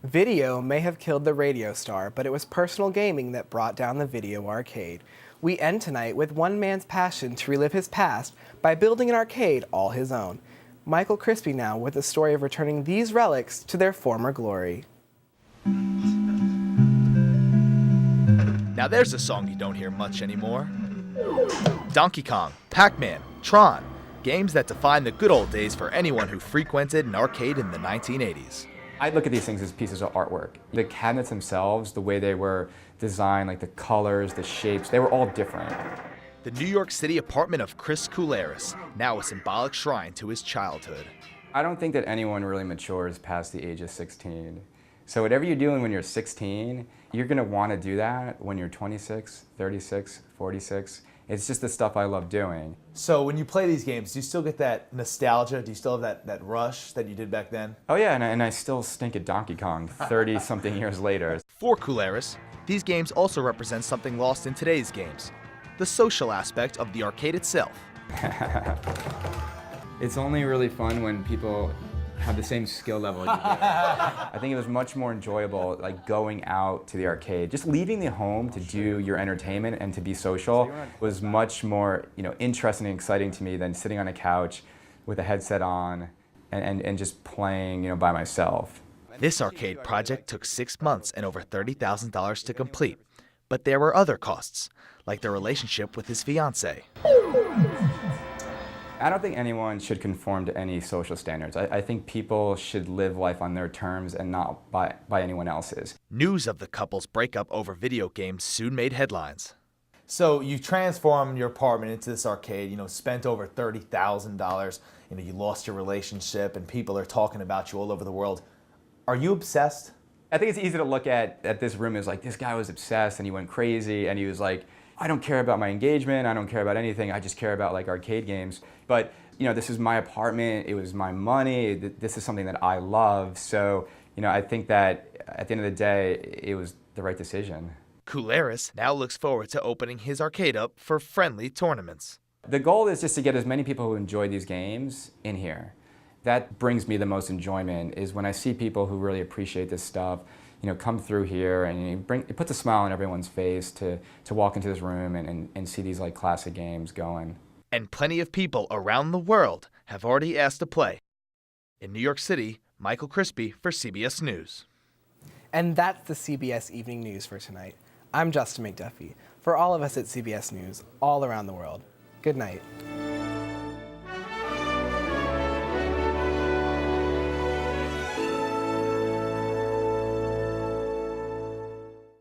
Video may have killed the radio star, but it was personal gaming that brought down the video arcade. We end tonight with one man's passion to relive his past by building an arcade all his own. Michael Crispy now with the story of returning these relics to their former glory. Now there's a song you don't hear much anymore. Donkey Kong, Pac-Man, Tron, games that define the good old days for anyone who frequented an arcade in the 1980s. I look at these things as pieces of artwork. The cabinets themselves, the way they were designed, like the colors, the shapes, they were all different. The New York City apartment of Chris Couleris, now a symbolic shrine to his childhood. I don't think that anyone really matures past the age of 16. So whatever you're doing when you're 16, you're gonna wanna do that when you're 26, 36, 46. It's just the stuff I love doing. So when you play these games, do you still get that nostalgia? Do you still have that rush that you did back then? Oh yeah, and I still stink at Donkey Kong 30-something years later. For Couleris, these games also represent something lost in today's games, the social aspect of the arcade itself. It's only really fun when people have the same skill level as you do. I think it was much more enjoyable, like going out to the arcade. Just leaving the home to do your entertainment and to be social was much more, interesting and exciting to me than sitting on a couch with a headset on and just playing, by myself. This arcade project took 6 months and over $30,000 to complete, but there were other costs, like the relationship with his fiancée. I don't think anyone should conform to any social standards. I think people should live life on their terms and not by anyone else's. News of the couple's breakup over video games soon made headlines. So you transformed your apartment into this arcade, spent over $30,000. You lost your relationship and people are talking about you all over the world. Are you obsessed? I think it's easy to look at this room as like, this guy was obsessed and he went crazy and he was like, I don't care about my engagement, I don't care about anything, I just care about like arcade games. But this is my apartment, it was my money, this is something that I love. So, I think that at the end of the day, it was the right decision. Couleris now looks forward to opening his arcade up for friendly tournaments. The goal is just to get as many people who enjoy these games in here. That brings me the most enjoyment, is when I see people who really appreciate this stuff, come through here, and it puts a smile on everyone's face to walk into this room and see these like classic games going. And plenty of people around the world have already asked to play. In New York City, Michael Crispy for CBS News. And that's the CBS Evening News for tonight. I'm Justin McDuffie. For all of us at CBS News, all around the world, good night.